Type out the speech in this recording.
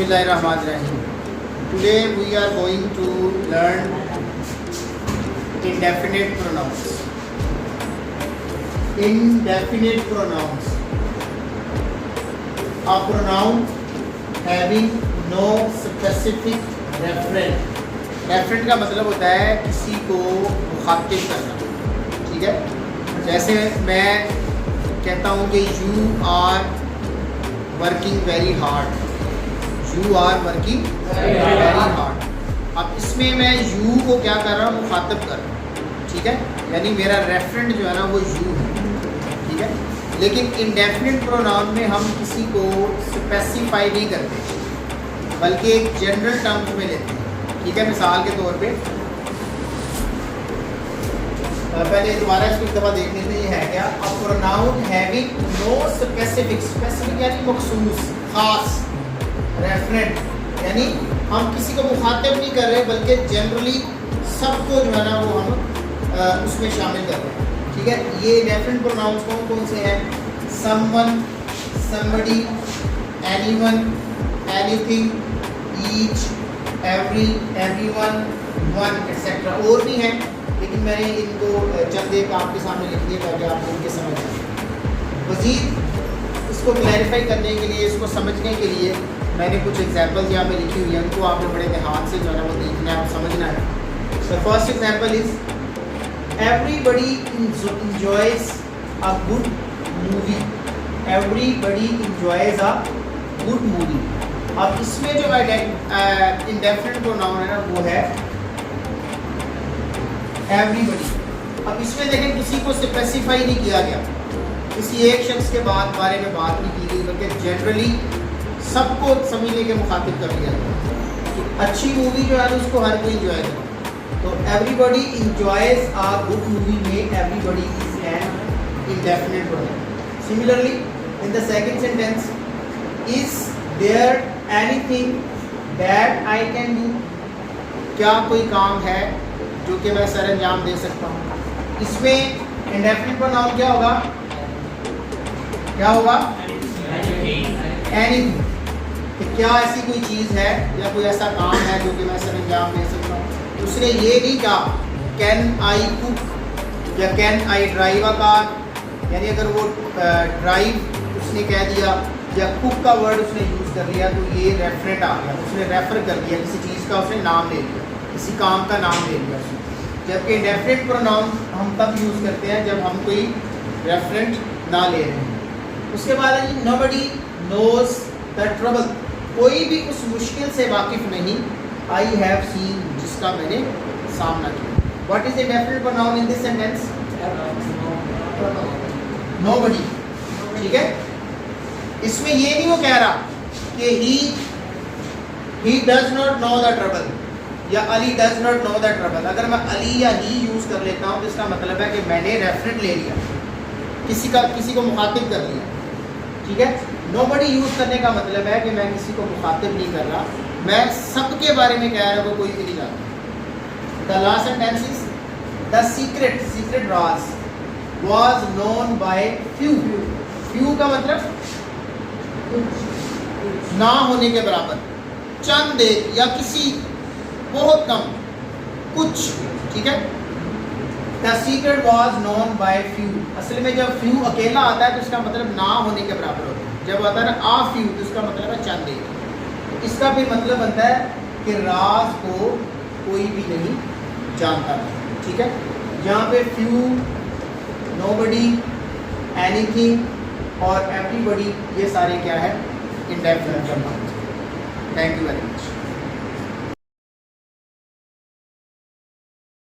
Bismillahirrahmanirrahim. Today we are going to learn indefinite pronouns. Indefinite pronouns. A pronoun having no specific referent. Referent का मतलब होता है किसी को मुखातिब करना, ठीक है। जैसे मैं कहता हूँ कि you are working very hard. You are working very hard. अब इसमें मैं you को क्या कर रहा हूँ, मुखातिब कर रहा हूँ, ठीक है। यानी मेरा रेफरेंट जो है ना वो you है, ठीक है। लेकिन इंडेफिनिट प्रोनाउन में हम किसी को स्पेसिफाई नहीं करते, बल्कि एक जनरल टर्म्स में लेते हैं, ठीक है। मिसाल के तौर पे पहले दोबारा इसको एक दफ़ा देखने से ये है क्या, a pronoun having no specific, specific यानी मखसूस, खास, रेफरेंट यानी हम किसी को मुखातिब नहीं कर रहे बल्कि जनरली सबको जो है ना वो हम उसमें शामिल कर रहे हैं, ठीक है। ये रेफरेंट प्रोनाउंस कौन कौन से हैं? Someone, somebody, anyone, anything, each, every, everyone, one etcetera. और भी हैं लेकिन मैंने इनको चंद एक आपके सामने लिख दिए ताकि आप इनके समझ आए। मज़ीद इसको क्लैरिफाई करने के लिए, इसको समझने के लिए मैंने कुछ एग्जांपल्स यहाँ पे लिखी हुई हैं, उनको आपने बड़े ध्यान से जो है ना वो देखना है और समझना है। The first example is everybody enjoys a good movie. Everybody enjoys a good movie. अब इसमें जो इंडेफिनिट प्रोनाउन है ना वो है एवरीबडी। अब इसमें देखें किसी को स्पेसिफाई नहीं किया गया, किसी एक शख्स के बारे में बात नहीं की गई, बल्कि जनरली सबको समझने के मुखातिब कर दिया गया कि अच्छी मूवी जो है ना उसको हर कोई इंजॉय करे। तो everybody enjoys a good movie में everybody is an indefinite pronoun. Similarly in the second sentence, is there anything that I can do, क्या कोई काम है जो कि मैं सर अंजाम दे सकता हूँ। इसमें इंडेफिनिट प्रोनाउन क्या होगा, क्या होगा? एनीथिंग, क्या ऐसी कोई चीज़ है या कोई ऐसा काम है जो कि मैं सर अंजाम दे सकता हूँ। उसने ये नहीं कहा कैन आई कुक या can I drive a car, यानी अगर वो ड्राइव उसने कह दिया या कुक का वर्ड उसने यूज़ कर लिया तो ये रेफरेंट आ गया, उसने रेफर कर दिया, किसी चीज़ का उसने नाम ले लिया, किसी काम का नाम ले लिया उसने। जबकि इंडेफिनिट प्रोनाउन हम तब यूज़ करते हैं जब हम कोई रेफरेंट ना ले रहे हैं। उसके बाद है नोबडी नोज द ट्रबल, कोई भी उस मुश्किल से वाकिफ़ नहीं, आई हैव सीन, जिसका मैंने सामना किया। What is indefinite pronoun in this sentence? Nobody, ठीक है। इसमें ये नहीं वो कह रहा कि he does not know the trouble या Ali does not know the trouble. अगर मैं अली या ही यूज़ कर लेता हूँ तो इसका मतलब है कि मैंने रेफरेंट ले लिया, किसी को मुखातिब कर लिया, ठीक है। नोबडी यूज़ करने का मतलब है कि मैं किसी को मुखातिब नहीं कर रहा, मैं सबके बारे में कह रहा हूँ, कोई भी नहीं जानता। The last sentence is the secret Raj was known by few. Few का मतलब ना होने के बराबर, चंद एक या किसी बहुत कम, कुछ, ठीक है। The secret was known by few, असल में जब फ्यू अकेला आता है तो इसका मतलब ना होने के बराबर होता है, जब आता है ना आ फ्यू तो इसका मतलब है चंद एक। इसका भी मतलब बनता है कि राज को कोई भी नहीं जानता, ठीक है। जहाँ पे फ्यू, नोबडी, एनीथिंग और एवरीबडी ये सारे क्या है, indefinite pronoun. Thank you very much.